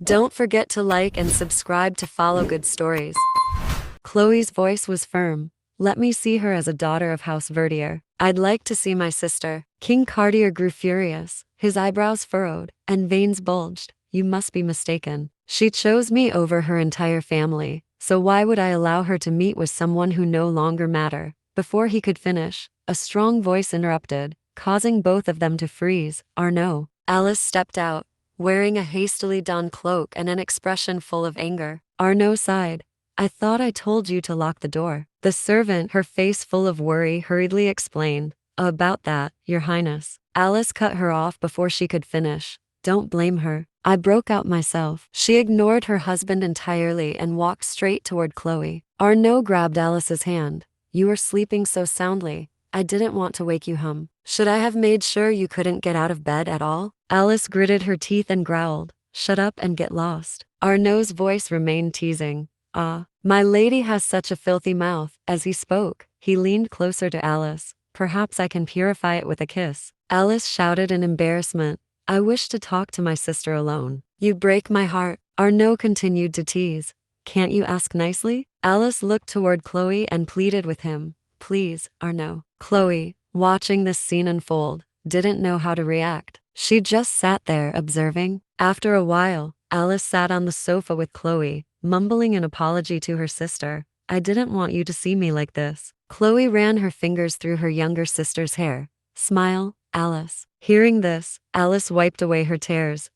Don't forget to like and subscribe to follow good stories. Chloe's voice was firm. Let me see her as a daughter of House Verdier. I'd like to see my sister. King Cartier grew furious. His eyebrows furrowed, and veins bulged. You must be mistaken. She chose me over her entire family, so why would I allow her to meet with someone who no longer matter? Before he could finish, a strong voice interrupted, causing both of them to freeze. Arnaud. Alice stepped out, wearing a hastily donned cloak and an expression full of anger. Arnaud sighed. I thought I told you to lock the door. The servant, her face full of worry, hurriedly explained. About that, Your Highness. Alice cut her off before she could finish. Don't blame her. I broke out myself. She ignored her husband entirely and walked straight toward Chloe. Arnaud grabbed Alice's hand. You were sleeping so soundly. I didn't want to wake you. Should I have made sure you couldn't get out of bed at all? Alice gritted her teeth and growled. Shut up and get lost. Arnaud's voice remained teasing. Ah, my lady has such a filthy mouth. As he spoke, he leaned closer to Alice. Perhaps I can purify it with a kiss. Alice shouted in embarrassment. I wish to talk to my sister alone. You break my heart. Arnaud continued to tease. Can't you ask nicely? Alice looked toward Chloe and pleaded with him. Please, Arnaud. Chloe, watching this scene unfold, didn't know how to react. She just sat there observing. After a while, Alice sat on the sofa with Chloe, mumbling an apology to her sister. I didn't want you to see me like this. Chloe ran her fingers through her younger sister's hair. Smile, Alice. Hearing this, Alice wiped away her tears.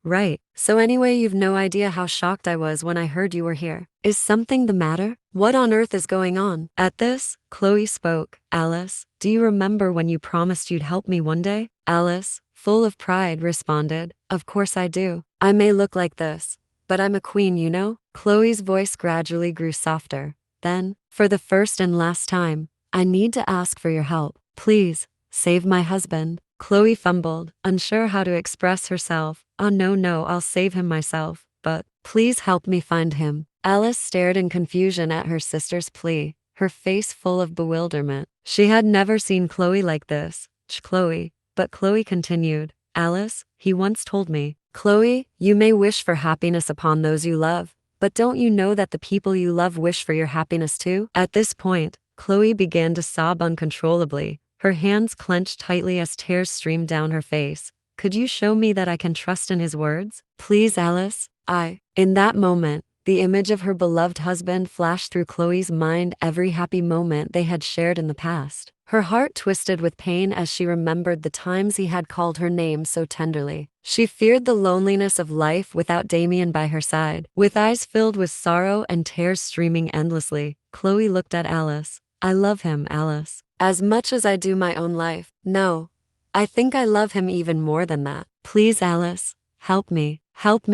Right. So anyway, you've no idea how shocked I was when I heard you were here. Is something the matter? What on earth is going on? At this, Chloe spoke. Alice, do you remember when you promised you'd help me one day? Alice, full of pride, responded. Of course I do. I may look like this, but I'm a queen, you know? Chloe's voice gradually grew softer. Then, for the first and last time, I need to ask for your help. Please, save my husband. Chloe fumbled, unsure how to express herself. Oh no, I'll save him myself, but please help me find him. Alice stared in confusion at her sister's plea, her face full of bewilderment. She had never seen Chloe like this. Chloe, but Chloe continued. Alice, he once told me, Chloe, you may wish for happiness upon those you love, but don't you know that the people you love wish for your happiness too? At this point, Chloe began to sob uncontrollably. Her hands clenched tightly as tears streamed down her face. Could you show me that I can trust in his words? Please, Alice. In that moment, the image of her beloved husband flashed through Chloe's mind, every happy moment they had shared in the past. Her heart twisted with pain as she remembered the times he had called her name so tenderly. She feared the loneliness of life without Damian by her side. With eyes filled with sorrow and tears streaming endlessly, Chloe looked at Alice. I love him, Alice. As much as I do my own life. No, I think I love him even more than that. Please, Alice, help me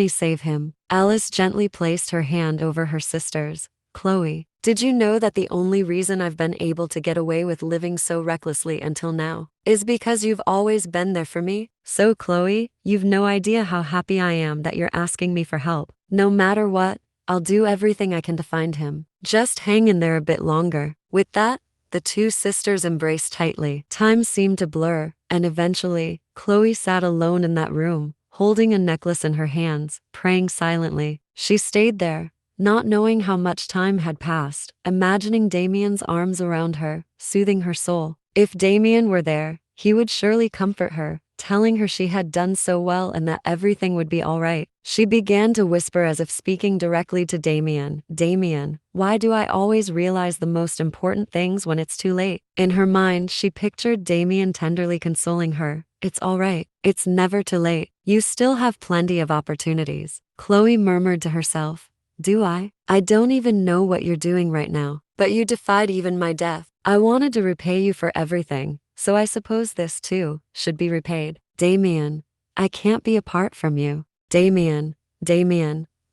save him. Alice gently placed her hand over her sister's. Chloe, did you know that the only reason I've been able to get away with living so recklessly until now is because you've always been there for me? So Chloe, you've no idea how happy I am that you're asking me for help. No matter what, I'll do everything I can to find him. Just hang in there a bit longer. With that, the two sisters embraced tightly. Time seemed to blur, and eventually, Chloe sat alone in that room, holding a necklace in her hands, praying silently. She stayed there, not knowing how much time had passed, imagining Damian's arms around her, soothing her soul. If Damian were there, he would surely comfort her, telling her she had done so well and that everything would be all right. She began to whisper as if speaking directly to Damian. Damian, why do I always realize the most important things when it's too late? In her mind, she pictured Damian tenderly consoling her. It's all right. It's never too late. You still have plenty of opportunities. Chloe murmured to herself. Do I? I don't even know what you're doing right now, but you defied even my death. I wanted to repay you for everything, so I suppose this too should be repaid. Damian, I can't be apart from you. Damian,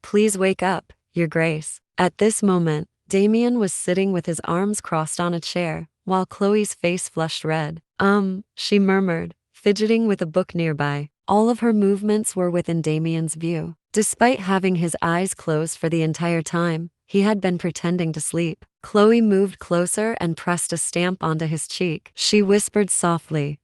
please wake up, Your Grace. At this moment, Damian was sitting with his arms crossed on a chair, while Chloe's face flushed red. She murmured, fidgeting with a book nearby. All of her movements were within Damian's view. Despite having his eyes closed for the entire time, he had been pretending to sleep. Chloe moved closer and pressed a stamp onto his cheek. She whispered softly,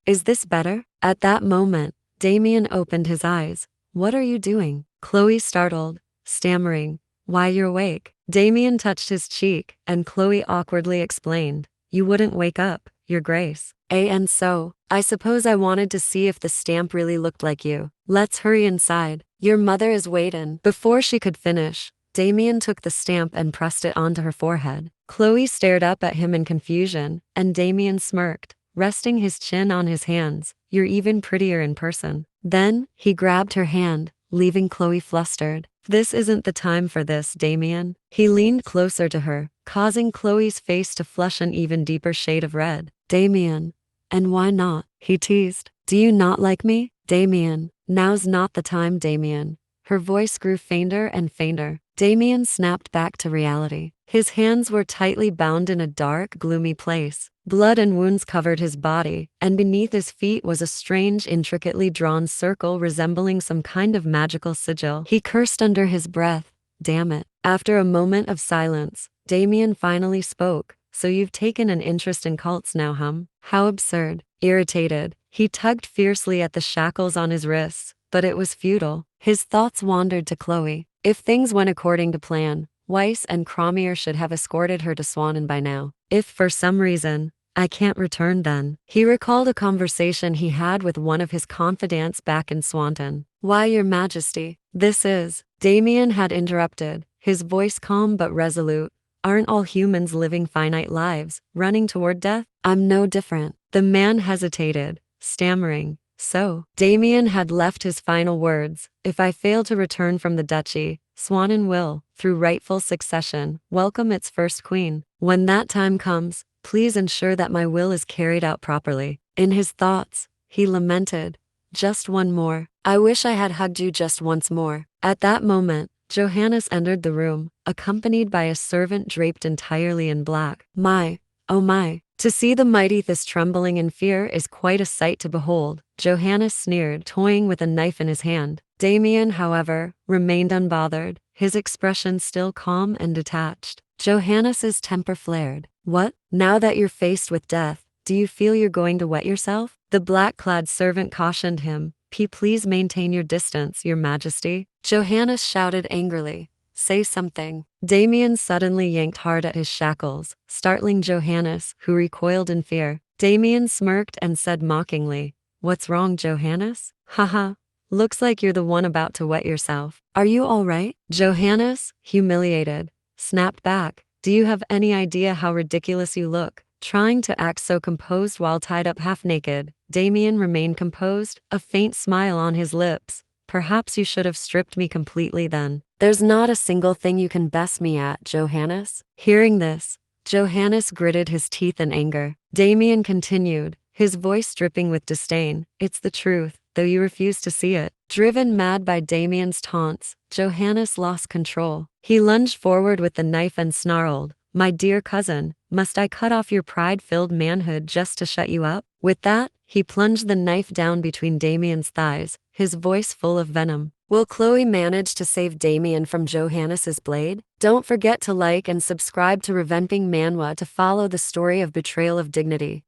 is this better? At that moment, Damian opened his eyes, what are you doing? Chloe startled, stammering, why you're awake? Damian touched his cheek, and Chloe awkwardly explained, you wouldn't wake up, Your Grace. And so, I suppose I wanted to see if the stamp really looked like you. Let's hurry inside. Your mother is waitin'. Before she could finish, Damian took the stamp and pressed it onto her forehead. Chloe stared up at him in confusion, and Damian smirked, resting his chin on his hands. You're even prettier in person. Then, he grabbed her hand, leaving Chloe flustered. This isn't the time for this, Damian. He leaned closer to her, causing Chloe's face to flush an even deeper shade of red. Damian. And why not? He teased. Do you not like me? Damian. Now's not the time, Damian. Her voice grew fainter and fainter. Damian snapped back to reality. His hands were tightly bound in a dark, gloomy place. Blood and wounds covered his body, and beneath his feet was a strange, intricately drawn circle resembling some kind of magical sigil. He cursed under his breath. Damn it. After a moment of silence, Damian finally spoke. So you've taken an interest in cults now, huh? How absurd. Irritated, he tugged fiercely at the shackles on his wrists, but it was futile. His thoughts wandered to Chloe. If things went according to plan, Weiss and Cromier should have escorted her to Swannon by now. If for some reason, I can't return then. He recalled a conversation he had with one of his confidants back in Swanton. Why, Your Majesty? This is. Damian had interrupted, his voice calm but resolute. Aren't all humans living finite lives, running toward death? I'm no different. The man hesitated, stammering. So, Damian had left his final words. If I fail to return from the duchy, Swannon will, through rightful succession, welcome its first queen. When that time comes, please ensure that my will is carried out properly. In his thoughts, he lamented. Just one more. I wish I had hugged you just once more. At that moment, Johannes entered the room, accompanied by a servant draped entirely in black. My, oh my. To see the mighty Thys trembling in fear is quite a sight to behold, Johannes sneered, toying with a knife in his hand. Damian, however, remained unbothered, his expression still calm and detached. Johannes's temper flared. What? Now that you're faced with death, do you feel you're going to wet yourself? The black-clad servant cautioned him. Please maintain your distance, Your Majesty. Johannes shouted angrily. Say something. Damian suddenly yanked hard at his shackles, startling Johannes, who recoiled in fear. Damian smirked and said mockingly, What's wrong, Johannes? Haha. Looks like you're the one about to wet yourself. Are you all right? Johannes, humiliated, snapped back. Do you have any idea how ridiculous you look? Trying to act so composed while tied up half-naked, Damian remained composed, a faint smile on his lips. Perhaps you should have stripped me completely then. There's not a single thing you can best me at, Johannes. Hearing this, Johannes gritted his teeth in anger. Damian continued, his voice dripping with disdain. It's the truth, though you refuse to see it. Driven mad by Damian's taunts, Johannes lost control. He lunged forward with the knife and snarled, My dear cousin, must I cut off your pride-filled manhood just to shut you up? With that, he plunged the knife down between Damian's thighs, his voice full of venom. Will Chloe manage to save Damian from Johannes's blade? Don't forget to like and subscribe to Reven Manhwa to follow the story of Betrayal of Dignity.